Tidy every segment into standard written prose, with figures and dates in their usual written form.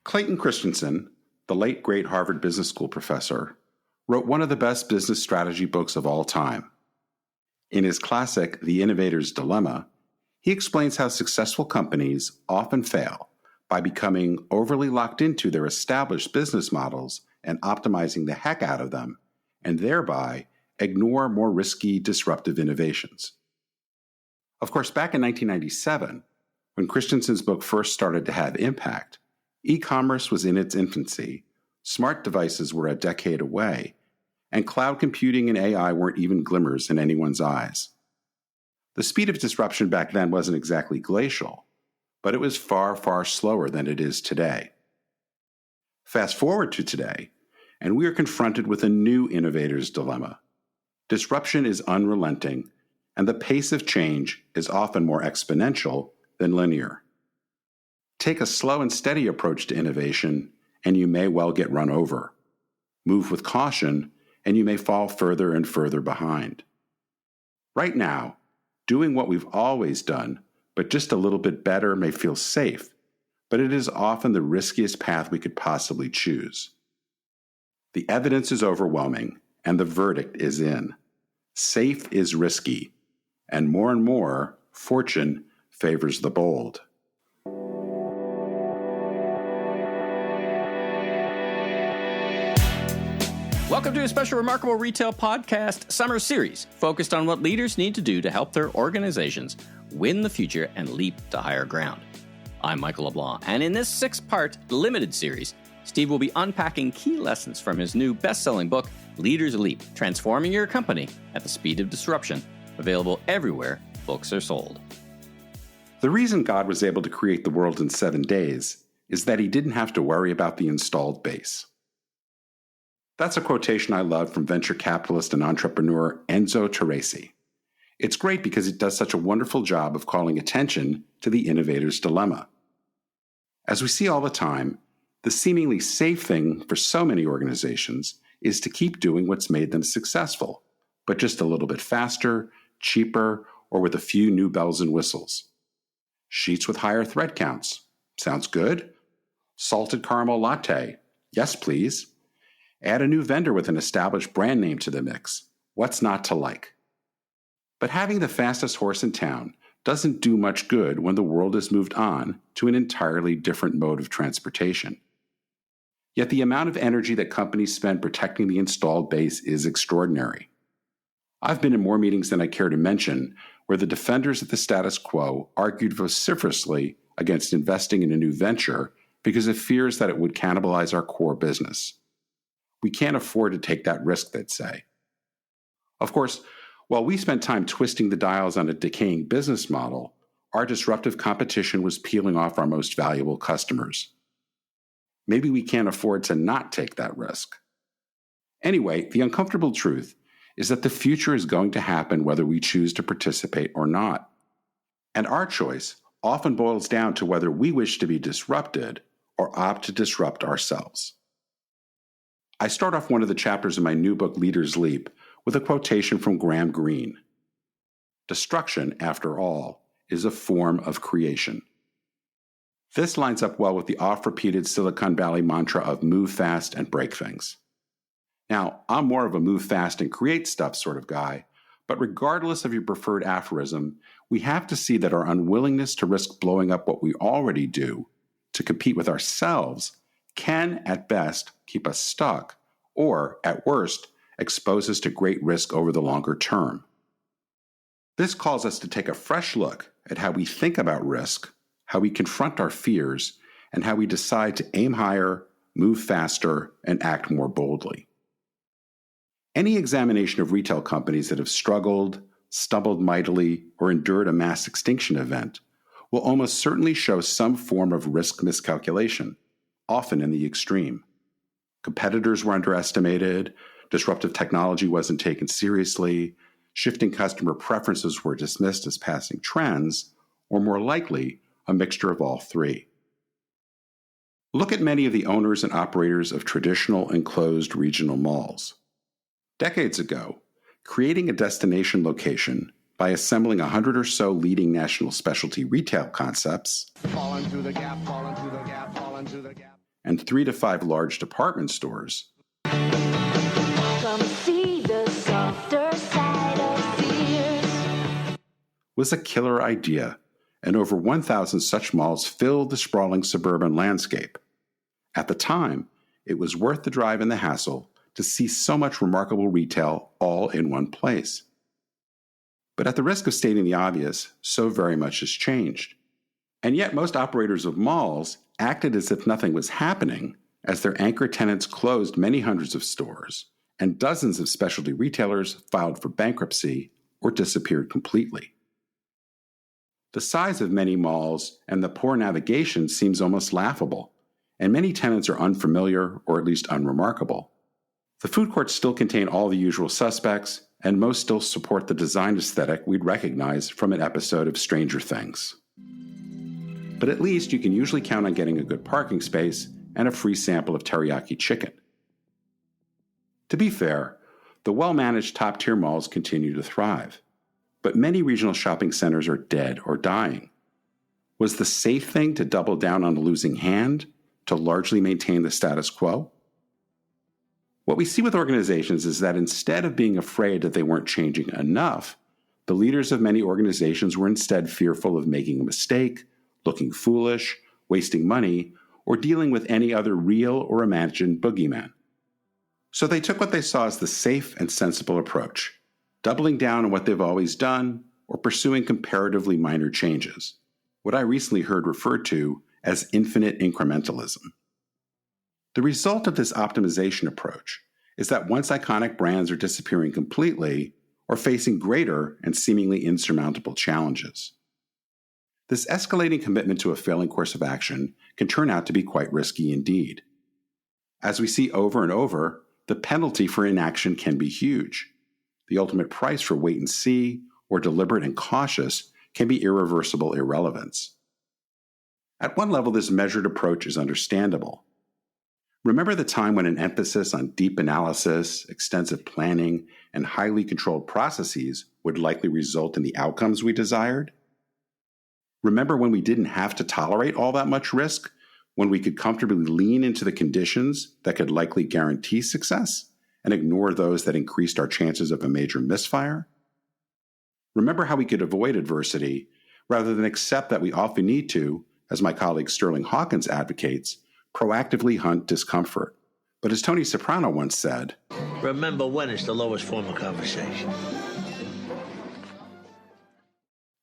Clayton Christensen, the late great Harvard Business School professor, wrote one of the best business strategy books of all time. In his classic, The Innovator's Dilemma, he explains how successful companies often fail by becoming overly locked into their established business models and optimizing the heck out of them, and thereby ignore more risky, disruptive innovations. Of course, back in 1997, when Christensen's book first started to have impact, e-commerce was in its infancy, smart devices were a decade away, and cloud computing and AI weren't even glimmers in anyone's eyes. The speed of disruption back then wasn't exactly glacial, but it was far, far slower than it is today. Fast forward to today, and we are confronted with a new innovator's dilemma. Disruption is unrelenting, and the pace of change is often more exponential than linear. Take a slow and steady approach to innovation, and you may well get run over. Move with caution, and you may fall further and further behind. Right now, doing what we've always done, but just a little bit better, may feel safe, but it is often the riskiest path we could possibly choose. The evidence is overwhelming, and the verdict is in. Safe is risky, and more, fortune favors the bold. Welcome to a special Remarkable Retail Podcast summer series focused on what leaders need to do to help their organizations win the future and leap to higher ground. I'm Michael LeBlanc, and in this 6-part limited series, Steve will be unpacking key lessons from his new best-selling book, Leaders Leap, Transforming Your Company at the Speed of Disruption, available everywhere books are sold. The reason God was able to create the world in 7 days is that he didn't have to worry about the installed base. That's a quotation I love from venture capitalist and entrepreneur Enzo Teresi. It's great because it does such a wonderful job of calling attention to the innovator's dilemma. As we see all the time, the seemingly safe thing for so many organizations is to keep doing what's made them successful, but just a little bit faster, cheaper, or with a few new bells and whistles. Sheets with higher thread counts. Sounds good. Salted caramel latte. Yes, please. Add a new vendor with an established brand name to the mix. What's not to like? But having the fastest horse in town doesn't do much good when the world has moved on to an entirely different mode of transportation. Yet the amount of energy that companies spend protecting the installed base is extraordinary. I've been in more meetings than I care to mention where the defenders of the status quo argued vociferously against investing in a new venture because of fears that it would cannibalize our core business. We can't afford to take that risk, they'd say. Of course, while we spent time twisting the dials on a decaying business model, our disruptive competition was peeling off our most valuable customers. Maybe we can't afford to not take that risk. Anyway, the uncomfortable truth is that the future is going to happen whether we choose to participate or not. And our choice often boils down to whether we wish to be disrupted or opt to disrupt ourselves. I start off one of the chapters in my new book, Leaders Leap, with a quotation from Graham Greene. Destruction, after all, is a form of creation. This lines up well with the oft-repeated Silicon Valley mantra of move fast and break things. Now, I'm more of a move fast and create stuff sort of guy, but regardless of your preferred aphorism, we have to see that our unwillingness to risk blowing up what we already do to compete with ourselves can, at best, keep us stuck, or, at worst, expose us to great risk over the longer term. This calls us to take a fresh look at how we think about risk, how we confront our fears, and how we decide to aim higher, move faster, and act more boldly. Any examination of retail companies that have struggled, stumbled mightily, or endured a mass extinction event will almost certainly show some form of risk miscalculation, often in the extreme. Competitors were underestimated, disruptive technology wasn't taken seriously, shifting customer preferences were dismissed as passing trends, or more likely, a mixture of all three. Look at many of the owners and operators of traditional enclosed regional malls. Decades ago, creating a destination location by assembling 100 or so leading national specialty retail concepts and 3 to 5 large department stores, Come see the softer side of Sears. Was a killer idea, and over 1,000 such malls filled the sprawling suburban landscape. At the time, it was worth the drive and the hassle to see so much remarkable retail all in one place. But at the risk of stating the obvious, so very much has changed. And yet most operators of malls acted as if nothing was happening as their anchor tenants closed many hundreds of stores and dozens of specialty retailers filed for bankruptcy or disappeared completely. The size of many malls and the poor navigation seems almost laughable, and many tenants are unfamiliar or at least unremarkable. The food courts still contain all the usual suspects, and most still support the design aesthetic we'd recognize from an episode of Stranger Things. But at least you can usually count on getting a good parking space and a free sample of teriyaki chicken. To be fair, the well-managed top-tier malls continue to thrive, but many regional shopping centers are dead or dying. Was the safe thing to double down on a losing hand, to largely maintain the status quo? What we see with organizations is that instead of being afraid that they weren't changing enough, the leaders of many organizations were instead fearful of making a mistake, looking foolish, wasting money, or dealing with any other real or imagined boogeyman. So they took what they saw as the safe and sensible approach, doubling down on what they've always done or pursuing comparatively minor changes, what I recently heard referred to as infinite incrementalism. The result of this optimization approach is that once iconic brands are disappearing completely or facing greater and seemingly insurmountable challenges. This escalating commitment to a failing course of action can turn out to be quite risky indeed. As we see over and over, the penalty for inaction can be huge. The ultimate price for wait and see or deliberate and cautious can be irreversible irrelevance. At one level, this measured approach is understandable. Remember the time when an emphasis on deep analysis, extensive planning, and highly controlled processes would likely result in the outcomes we desired? Remember when we didn't have to tolerate all that much risk, when we could comfortably lean into the conditions that could likely guarantee success and ignore those that increased our chances of a major misfire? Remember how we could avoid adversity rather than accept that we often need to, as my colleague Sterling Hawkins advocates, proactively hunt discomfort. But as Tony Soprano once said, remember when is the lowest form of conversation.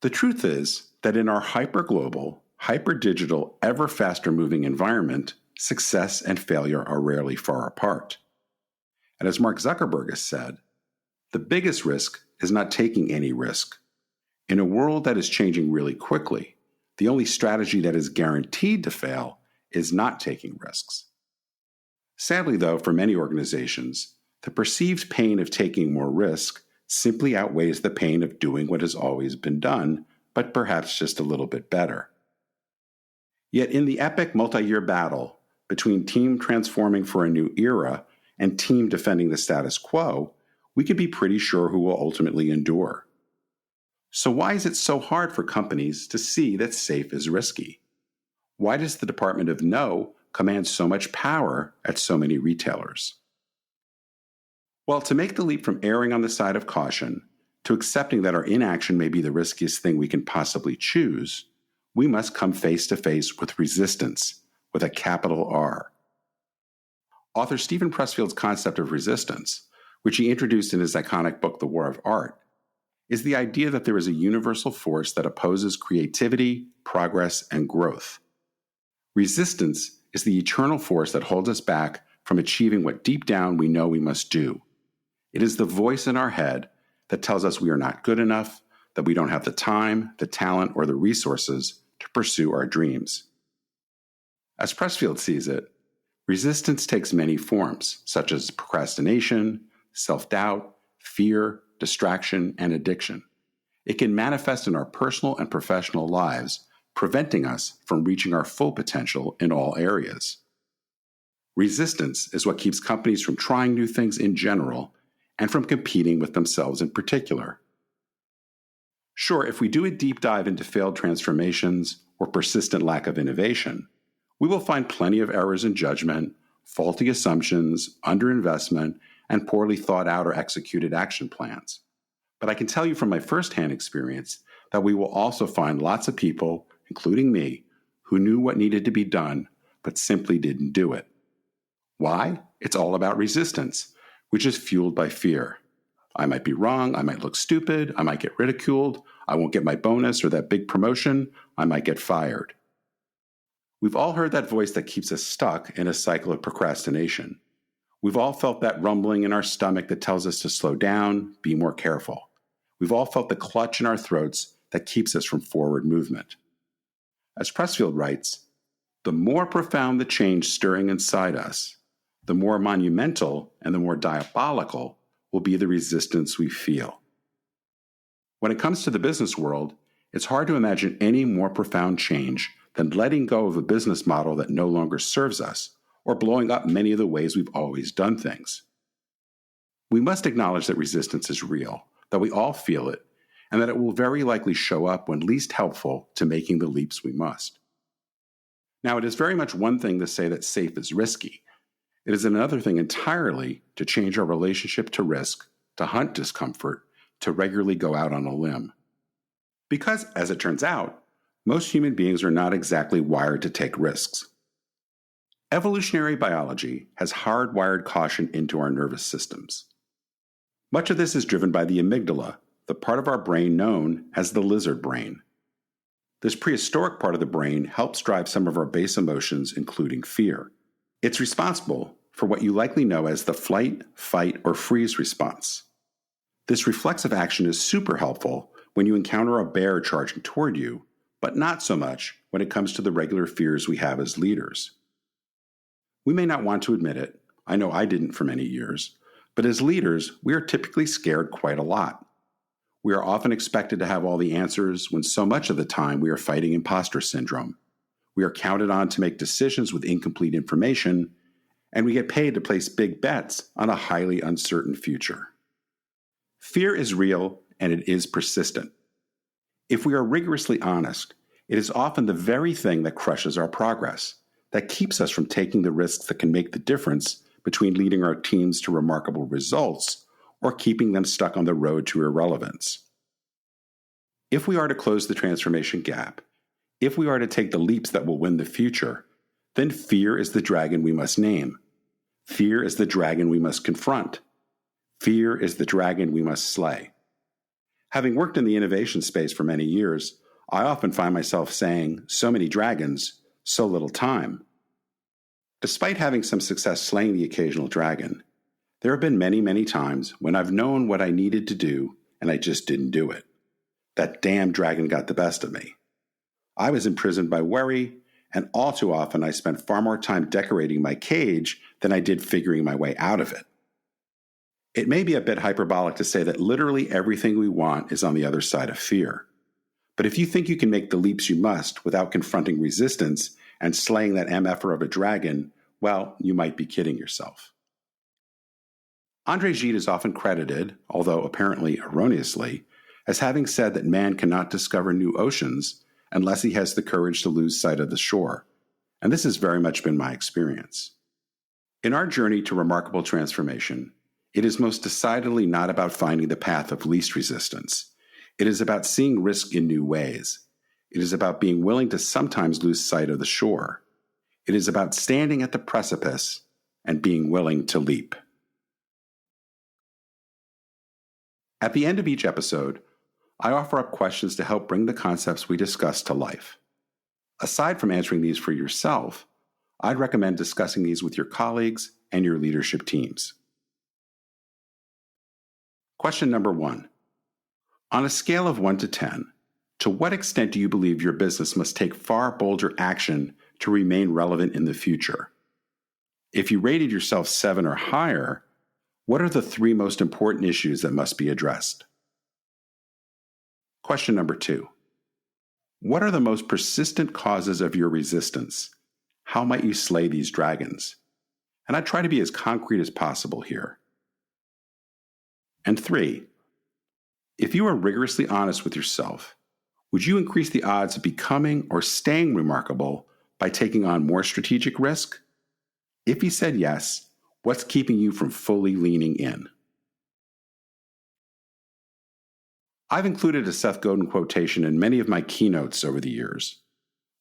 The truth is that in our hyper-global, hyper-digital, ever-faster-moving environment, success and failure are rarely far apart. And as Mark Zuckerberg has said, the biggest risk is not taking any risk. In a world that is changing really quickly, the only strategy that is guaranteed to fail is not taking risks. Sadly, though, for many organizations, the perceived pain of taking more risk simply outweighs the pain of doing what has always been done, but perhaps just a little bit better. Yet in the epic multi-year battle between team transforming for a new era and team defending the status quo, we can be pretty sure who will ultimately endure. So why is it so hard for companies to see that safe is risky? Why does the Department of No command so much power at so many retailers? Well, to make the leap from erring on the side of caution to accepting that our inaction may be the riskiest thing we can possibly choose, we must come face to face with resistance, with a capital R. Author Stephen Pressfield's concept of resistance, which he introduced in his iconic book, The War of Art, is the idea that there is a universal force that opposes creativity, progress, and growth. Resistance is the eternal force that holds us back from achieving what deep down we know we must do. It is the voice in our head that tells us we are not good enough, that we don't have the time, the talent, or the resources to pursue our dreams. As Pressfield sees it, resistance takes many forms, such as procrastination, self-doubt, fear, distraction, and addiction. It can manifest in our personal and professional lives, preventing us from reaching our full potential in all areas. Resistance is what keeps companies from trying new things in general and from competing with themselves in particular. Sure, if we do a deep dive into failed transformations or persistent lack of innovation, We will find plenty of errors in judgment, faulty assumptions, underinvestment, and poorly thought out or executed action plans. But I can tell you from my firsthand experience that we will also find lots of people, including me, who knew what needed to be done, but simply didn't do it. Why? It's all about resistance, which is fueled by fear. I might be wrong, I might look stupid, I might get ridiculed, I won't get my bonus or that big promotion, I might get fired. We've all heard that voice that keeps us stuck in a cycle of procrastination. We've all felt that rumbling in our stomach that tells us to slow down, be more careful. We've all felt the clutch in our throats that keeps us from forward movement. As Pressfield writes, the more profound the change stirring inside us, the more monumental and the more diabolical will be the resistance we feel. When it comes to the business world, it's hard to imagine any more profound change than letting go of a business model that no longer serves us or blowing up many of the ways we've always done things. We must acknowledge that resistance is real, that we all feel it, and that it will very likely show up when least helpful to making the leaps we must. Now, it is very much one thing to say that safe is risky. It is another thing entirely to change our relationship to risk, to hunt discomfort, to regularly go out on a limb. Because, as it turns out, most human beings are not exactly wired to take risks. Evolutionary biology has hardwired caution into our nervous systems. Much of this is driven by the amygdala, the part of our brain known as the lizard brain. This prehistoric part of the brain helps drive some of our base emotions, including fear. It's responsible for what you likely know as the flight, fight, or freeze response. This reflexive action is super helpful when you encounter a bear charging toward you, but not so much when it comes to the regular fears we have as leaders. We may not want to admit it, I know I didn't for many years, but as leaders, we are typically scared quite a lot. We are often expected to have all the answers when so much of the time we are fighting imposter syndrome. We are counted on to make decisions with incomplete information, and we get paid to place big bets on a highly uncertain future. Fear is real and it is persistent. If we are rigorously honest, it is often the very thing that crushes our progress, that keeps us from taking the risks that can make the difference between leading our teams to remarkable results or keeping them stuck on the road to irrelevance. If we are to close the transformation gap, if we are to take the leaps that will win the future, then fear is the dragon we must name. Fear is the dragon we must confront. Fear is the dragon we must slay. Having worked in the innovation space for many years, I often find myself saying, so many dragons, so little time. Despite having some success slaying the occasional dragon, there have been many, many times when I've known what I needed to do and I just didn't do it. That damn dragon got the best of me. I was imprisoned by worry, and all too often I spent far more time decorating my cage than I did figuring my way out of it. It may be a bit hyperbolic to say that literally everything we want is on the other side of fear. But if you think you can make the leaps you must without confronting resistance and slaying that MFer of a dragon, well, you might be kidding yourself. André Gide is often credited, although apparently erroneously, as having said that man cannot discover new oceans unless he has the courage to lose sight of the shore, and this has very much been my experience. In our journey to remarkable transformation, it is most decidedly not about finding the path of least resistance. It is about seeing risk in new ways. It is about being willing to sometimes lose sight of the shore. It is about standing at the precipice and being willing to leap. At the end of each episode, I offer up questions to help bring the concepts we discuss to life. Aside from answering these for yourself, I'd recommend discussing these with your colleagues and your leadership teams. Question number 1. On a scale of 1 to 10, to what extent do you believe your business must take far bolder action to remain relevant in the future? If you rated yourself 7 or higher, what are the 3 most important issues that must be addressed? Question number 2. What are the most persistent causes of your resistance? How might you slay these dragons? And I try to be as concrete as possible here. And 3. If you are rigorously honest with yourself, would you increase the odds of becoming or staying remarkable by taking on more strategic risk? If he said yes, what's keeping you from fully leaning in? I've included a Seth Godin quotation in many of my keynotes over the years.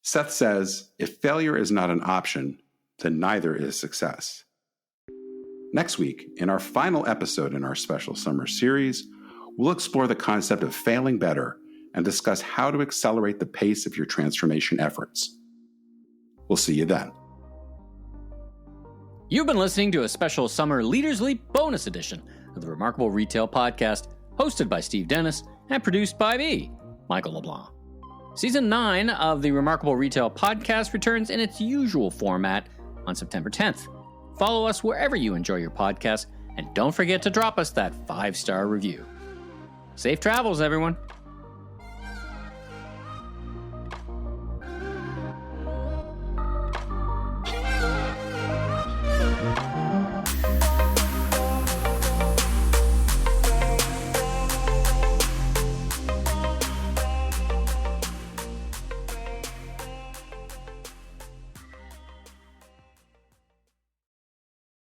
Seth says, "If failure is not an option, then neither is success." Next week, in our final episode in our special summer series, we'll explore the concept of failing better and discuss how to accelerate the pace of your transformation efforts. We'll see you then. You've been listening to a special Summer Leaders Leap bonus edition of the Remarkable Retail Podcast, hosted by Steve Dennis and produced by me, Michael LeBlanc. Season 9 of the Remarkable Retail Podcast returns in its usual format on September 10th. Follow us wherever you enjoy your podcast, and don't forget to drop us that 5-star review. Safe travels, everyone.